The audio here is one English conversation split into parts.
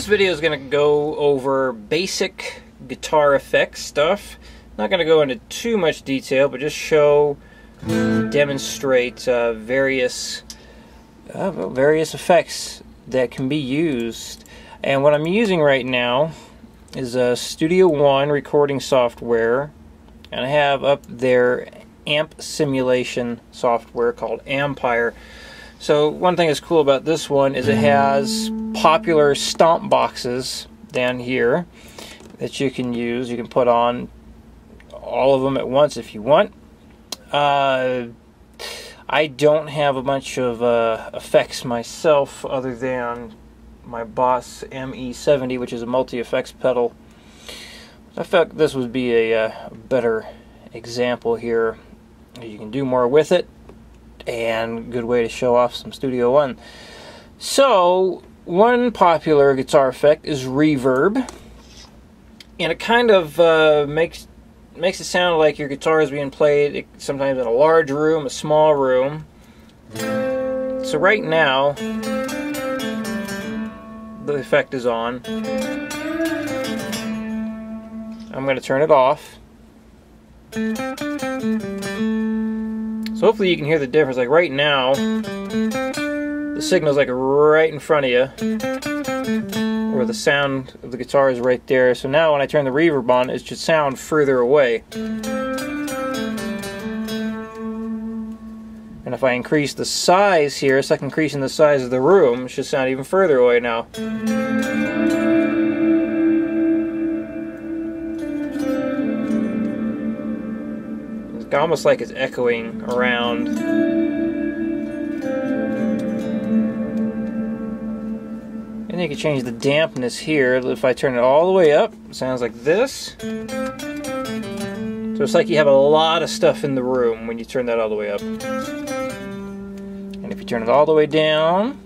this video is going to go over basic guitar effects stuff. Not going to go into too much detail, but just show, demonstrate various effects that can be used. And what I'm using right now is a Studio One recording software, and I have up there amp simulation software called Empire. So one thing that's cool about this one is it has popular stomp boxes down here that you can use. You can put on all of them at once if you want. I don't have a bunch of effects myself other than my Boss ME70, which is a multi-effects pedal. I felt this would be a better example here. You can do more with it, and good way to show off some Studio One. So one popular guitar effect is reverb, and it kind of makes it sound like your guitar is being played sometimes in a large room, a small room. So right now the effect is on. I'm going to turn it off. So hopefully you can hear the difference. Like right now, the signal's like right in front of you, or the sound of the guitar is right there. So now when I turn the reverb on, it should sound further away. And if I increase the size here, it's like increasing the size of the room, it should sound even further away now. It's almost like it's echoing around. And you can change the dampness here. If I turn it all the way up, it sounds like this. So it's like you have a lot of stuff in the room when you turn that all the way up. And if you turn it all the way down,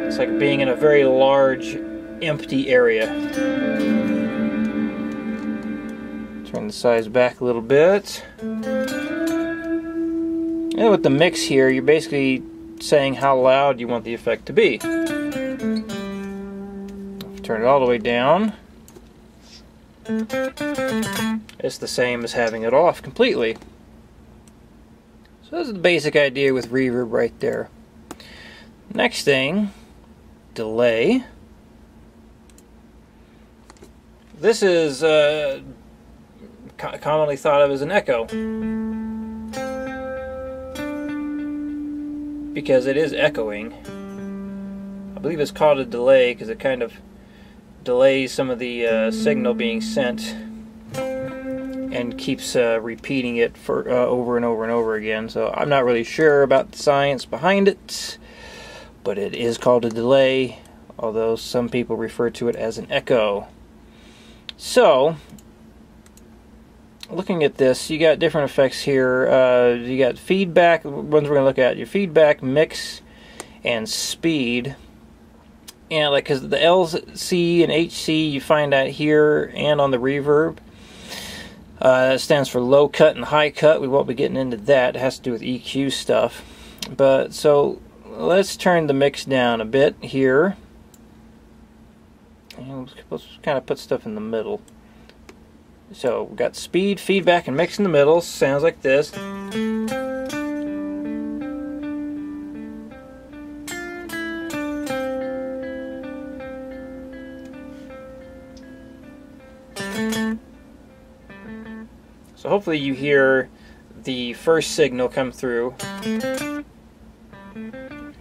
it's like being in a very large, empty area. Turn the size back a little bit. And with the mix here, you're basically saying how loud you want the effect to be. Turn it all the way down. It's the same as having it off completely. So that's the basic idea with reverb right there. Next thing, delay. This is commonly thought of as an echo, because it is echoing. I believe it's called a delay because it kind of delays some of the signal being sent and keeps repeating it for over and over and over again. So I'm not really sure about the science behind it, but it is called a delay, although some people refer to it as an echo. So looking at this, you got different effects here. You got feedback, ones we're going to look at, your feedback, mix, and speed. And like, because the LC and HC you find out here and on the reverb. That stands for low cut and high cut. We won't be getting into that. It has to do with EQ stuff. But so let's turn the mix down a bit here. And let's kind of put stuff in the middle. So we've got speed, feedback, and mix in the middle. Sounds like this. So hopefully you hear the first signal come through,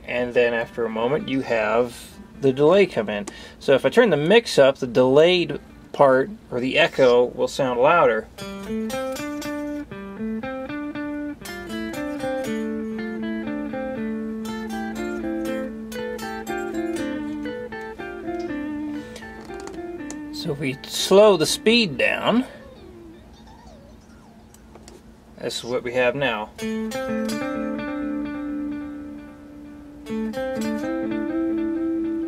and then after a moment you have the delay come in. So if I turn the mix up, the delayed part, or the echo, will sound louder. So if we slow the speed down, this is what we have now.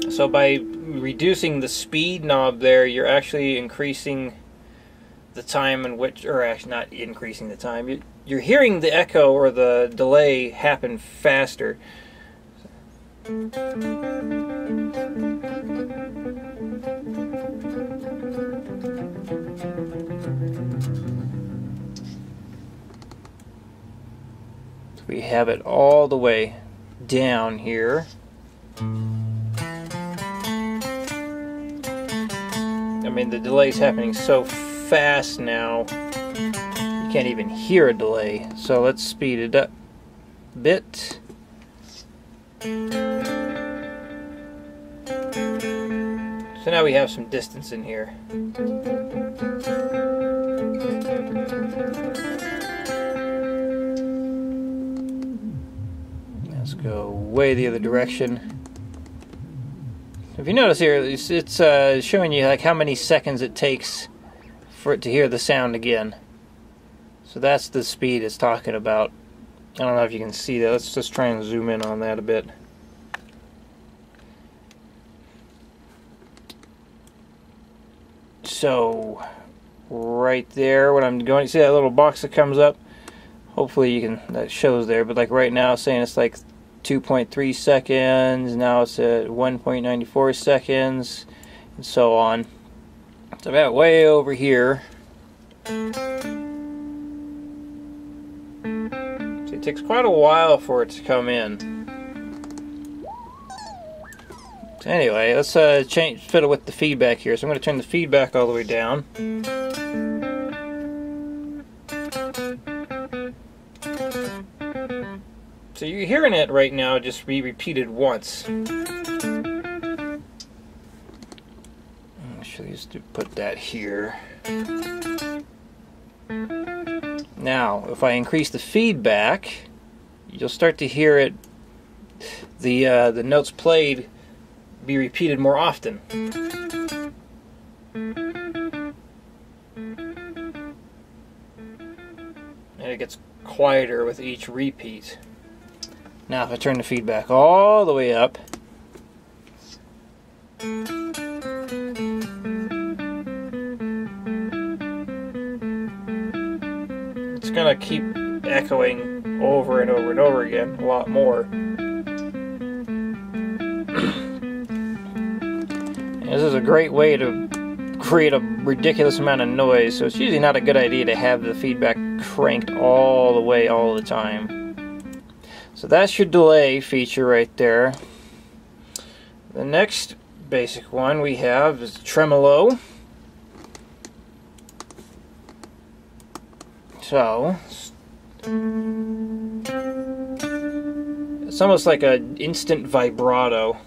So by reducing the speed knob there, you're actually increasing the time in which, or actually not increasing the time, you're hearing the echo or the delay happen faster. We have it all the way down here. I mean, the delay's happening so fast now, you can't even hear a delay. So let's speed it up a bit. So now we have some distance in here. Let's go way the other direction. If you notice here, it's showing you like how many seconds it takes for it to hear the sound again. So that's the speed it's talking about. I don't know if you can see that. Let's just try and zoom in on that a bit. So right there, when I'm going, you see that little box that comes up? Hopefully you can, that shows there, but like right now it's saying it's like 2.3 seconds, now it's at 1.94 seconds, and so on. So about way over here. See, it takes quite a while for it to come in. So anyway, let's fiddle with the feedback here. So I'm going to turn the feedback all the way down. So you're hearing it right now just be repeated once. Actually, just to put that here. Now, if I increase the feedback, you'll start to hear it, the notes played be repeated more often. And it gets quieter with each repeat. Now if I turn the feedback all the way up, it's going to keep echoing over and over and over again, a lot more. And this is a great way to create a ridiculous amount of noise, so it's usually not a good idea to have the feedback cranked all the way all the time. So that's your delay feature right there. The next basic one we have is tremolo. So it's almost like an instant vibrato.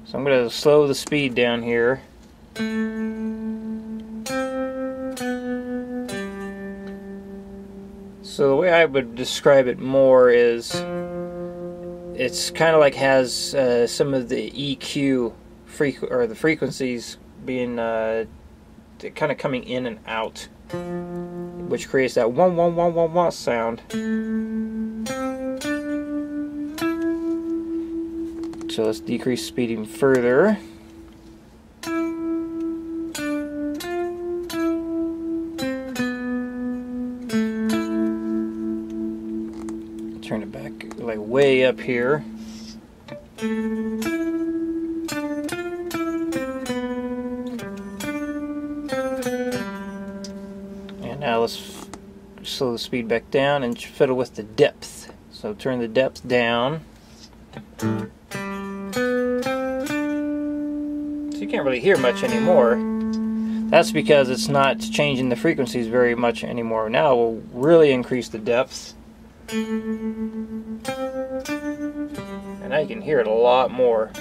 So I'm going to slow the speed down here. So the way I would describe it more is it's kind of like has some of the EQ or the frequencies being kind of coming in and out, which creates that wah wah wah wah wah sound. So let's decrease speed even further. Turn it back like way up here. And now let's slow the speed back down and fiddle with the depth. So turn the depth down. So you can't really hear much anymore. That's because it's not changing the frequencies very much anymore. Now we'll really increase the depth. And now you can hear it a lot more.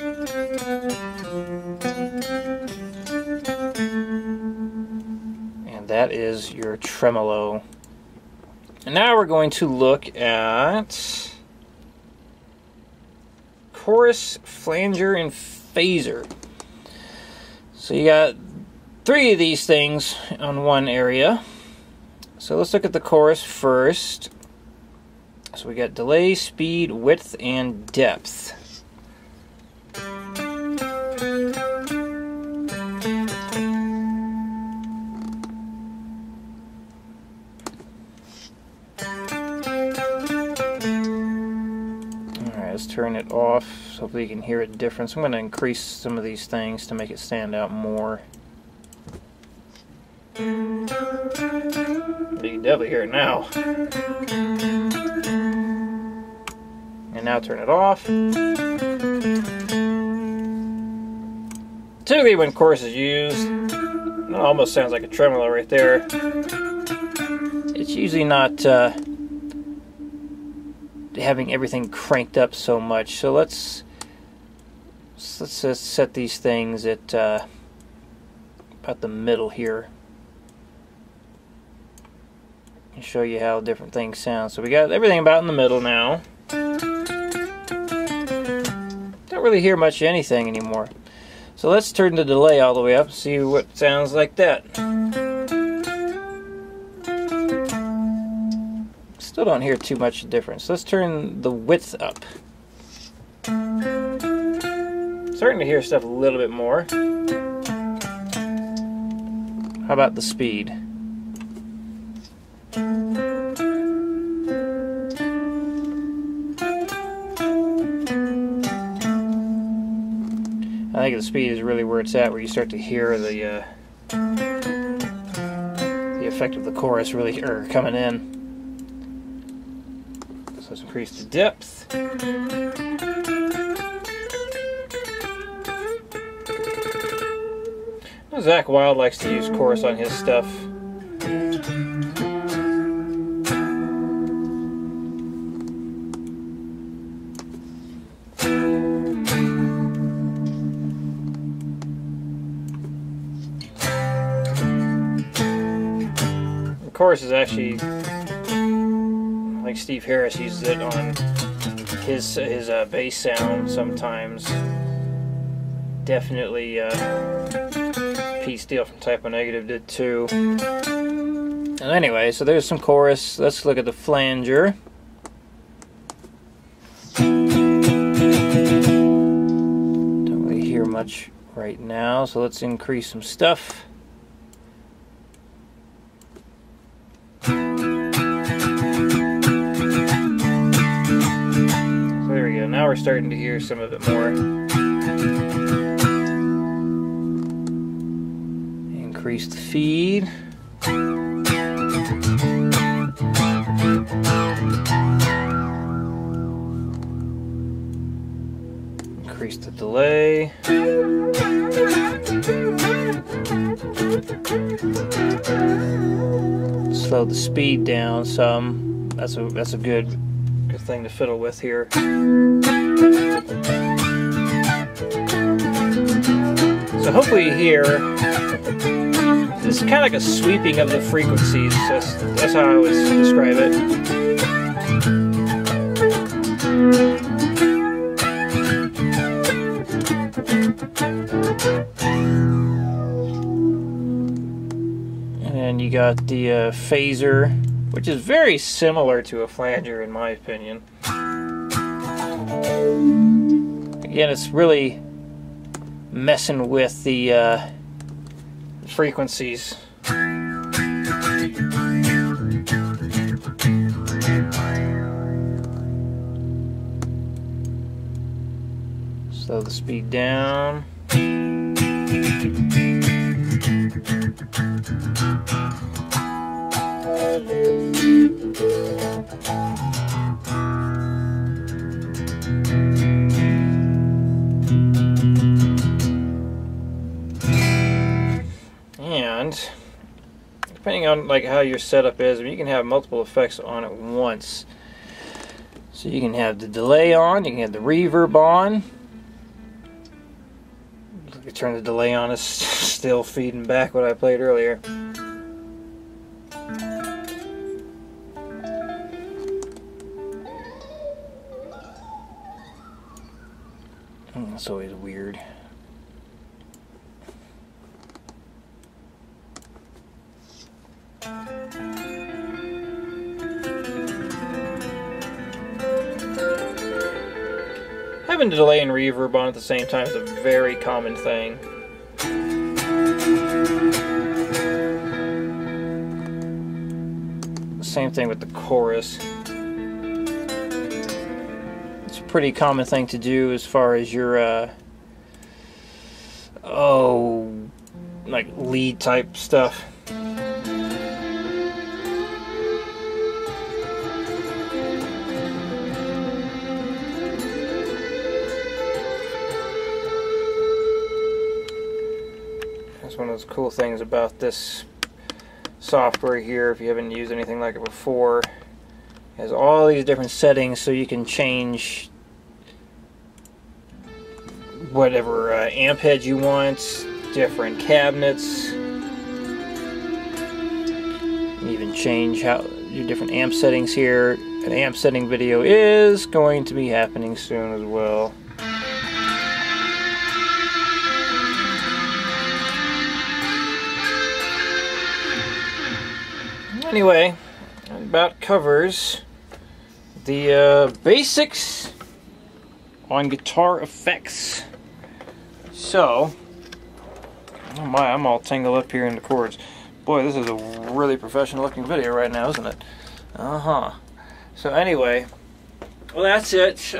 And that is your tremolo. And now we're going to look at chorus, flanger, and phaser. So you got 3 of these things on one area. So let's look at the chorus first. So we got delay, speed, width, and depth. turn it off so hopefully you can hear a difference. I'm going to increase some of these things to make it stand out more. You can definitely hear it now. And now turn it off. Typically when chorus is used, it almost sounds like a tremolo right there. It's usually not having everything cranked up so much. So let's just set these things at about the middle here and show you how different things sound. So we got everything about in the middle now. Don't really hear much of anything anymore. So let's turn the delay all the way up and see what sounds like that. Still don't hear too much difference. Let's turn the width up. Starting to hear stuff a little bit more. How about the speed? I think the speed is really where it's at, where you start to hear the effect of the chorus really coming in. So let's increase the depth. Zach Wild likes to use chorus on his stuff. The chorus is actually, like Steve Harris uses it on his bass sound sometimes. Definitely Pete Steele from Type O Negative did too. And anyway, so there's some chorus. Let's look at the flanger. Don't really hear much right now, so let's increase some stuff. So there we go. Now we're starting to hear some of it more. Increase the feed. Increase the delay. Slow the speed down some. That's a good thing to fiddle with here. So hopefully you hear, this is kind of like a sweeping of the frequencies. That's how I would describe it. And then you got the phaser, which is very similar to a flanger in my opinion. Again, it's really messing with the frequencies. Slow the speed down. And depending on like how your setup is, you can have multiple effects on at once. So you can have the delay on, you can have the reverb on. Look, I turn the delay on, it's still feeding back what I played earlier. That's always weird. Having delay and reverb on at the same time is a very common thing. Same thing with the chorus. It's pretty common thing to do as far as your like lead type stuff. That's one of those cool things about this software here, if you haven't used anything like it before. It has all these different settings so you can change whatever amp head you want, different cabinets. You even change how your different amp settings here. An amp setting video is going to be happening soon as well. Anyway, that about covers the basics on guitar effects. So, oh my, I'm all tangled up here in the chords. Boy, this is a really professional looking video right now, isn't it? So anyway, well, that's it.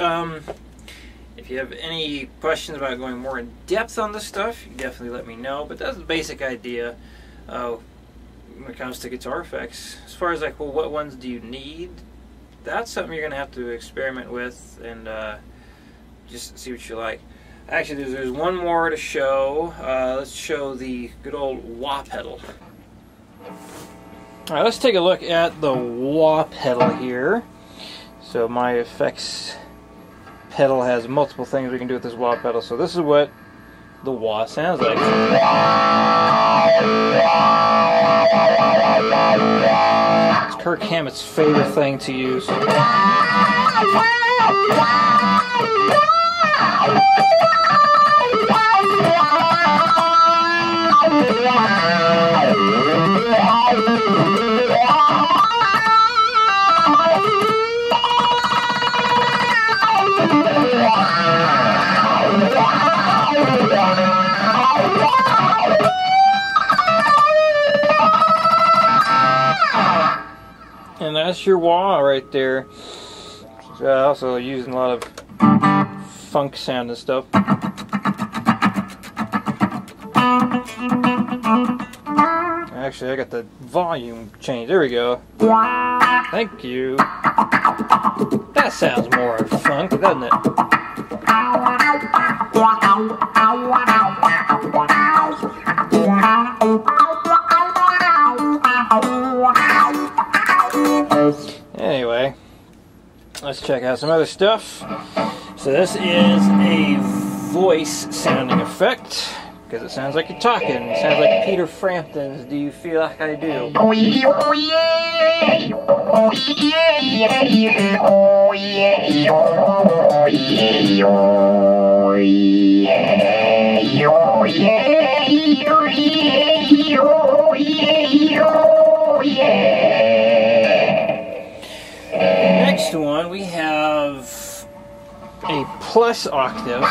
If you have any questions about going more in depth on this stuff, you definitely let me know. But that's the basic idea when it comes to guitar effects. As far as like, well, what ones do you need? That's something you're going to have to experiment with and just see what you like. Actually, there's one more to show. Let's show the good old wah pedal. Alright, let's take a look at the wah pedal here. So my effects pedal has multiple things we can do with this wah pedal. So this is what the wah sounds like. It's Kirk Hammett's favorite thing to use. And that's your wah right there. Also using a lot of funk sound and stuff. Actually, I got the volume changed. There we go. Thank you. That sounds more funk, doesn't it? Anyway, let's check out some other stuff. So this is a voice sounding effect, because it sounds like you're talking. It sounds like Peter Frampton's Do You Feel Like I Do? Oh yeah, oh yeah, oh yeah, oh yeah, oh yeah, oh yeah, oh yeah, oh yeah. Next one, we have a plus octave.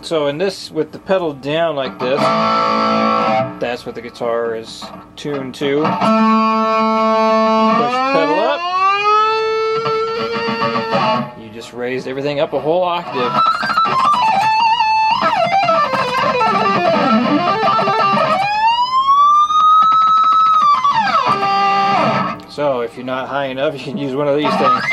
So in this, with the pedal down like this, that's what the guitar is tuned to. Push the pedal up. You just raised everything up a whole octave. So if you're not high enough, you can use one of these things.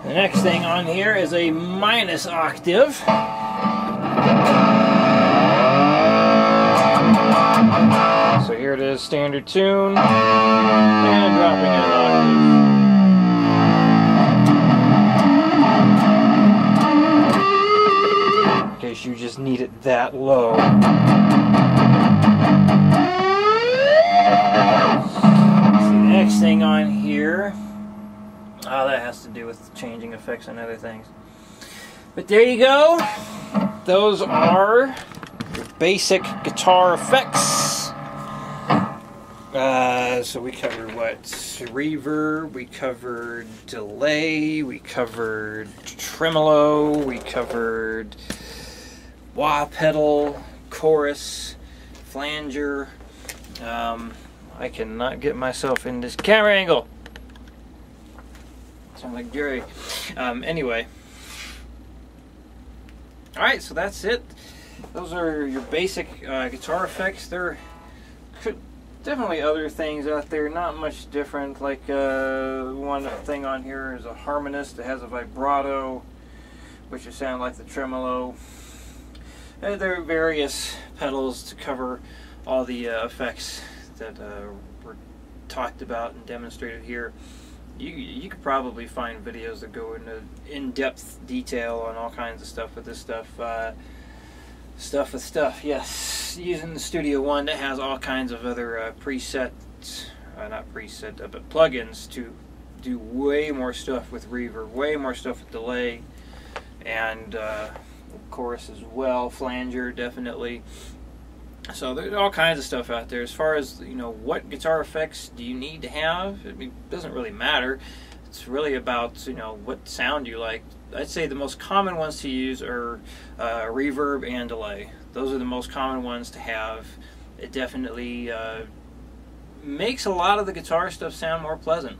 The next thing on here is a minus octave. So here it is, standard tune, and dropping an octave. In case you just need it that low. So the next thing on here, that has to do with changing effects and other things. But there you go. Those are your basic guitar effects. So we covered what? Reverb, we covered delay, we covered tremolo, we covered wah pedal, chorus, flanger. I cannot get myself in this camera angle. Sound like Jerry. Anyway. Alright, so that's it. Those are your basic guitar effects. There are definitely other things out there, not much different. Like one thing on here is a harmonist that has a vibrato, which would sound like the tremolo. There are various pedals to cover all the effects that were talked about and demonstrated here. You could probably find videos that go into in-depth detail on all kinds of stuff with this stuff. Yes, using the Studio One that has all kinds of other presets, not preset, but plugins to do way more stuff with reverb, way more stuff with delay, and of course as well, Flanger definitely. So there's all kinds of stuff out there. As far as, you know, what guitar effects do you need to have, it doesn't really matter. It's really about, you know, what sound you like. I'd say the most common ones to use are reverb and delay. Those are the most common ones to have. It definitely makes a lot of the guitar stuff sound more pleasant.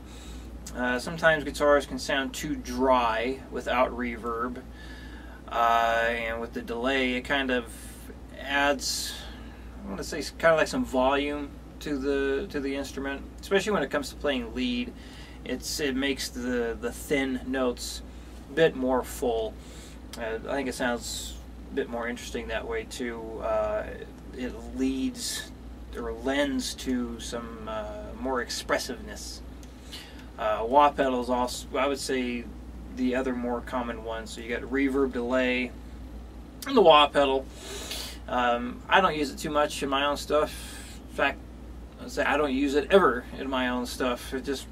Sometimes guitars can sound too dry without reverb, and with the delay it kind of adds, I want to say, kind of like some volume to the instrument, especially when it comes to playing lead. It makes the thin notes a bit more full. I think it sounds a bit more interesting that way too. It leads or lends to some more expressiveness. Wah pedals also, I would say, the other more common ones. So you got reverb, delay, and the wah pedal. I don't use it too much in my own stuff. In fact, I'd say I don't use it ever in my own stuff. It's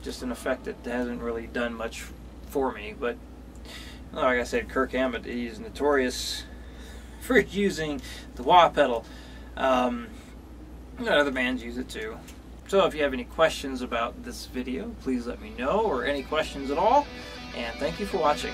just an effect that hasn't really done much for me. But like I said, Kirk Hammett, he's notorious for using the wah pedal. Other bands use it too. So if you have any questions about this video, please let me know, or any questions at all. And thank you for watching.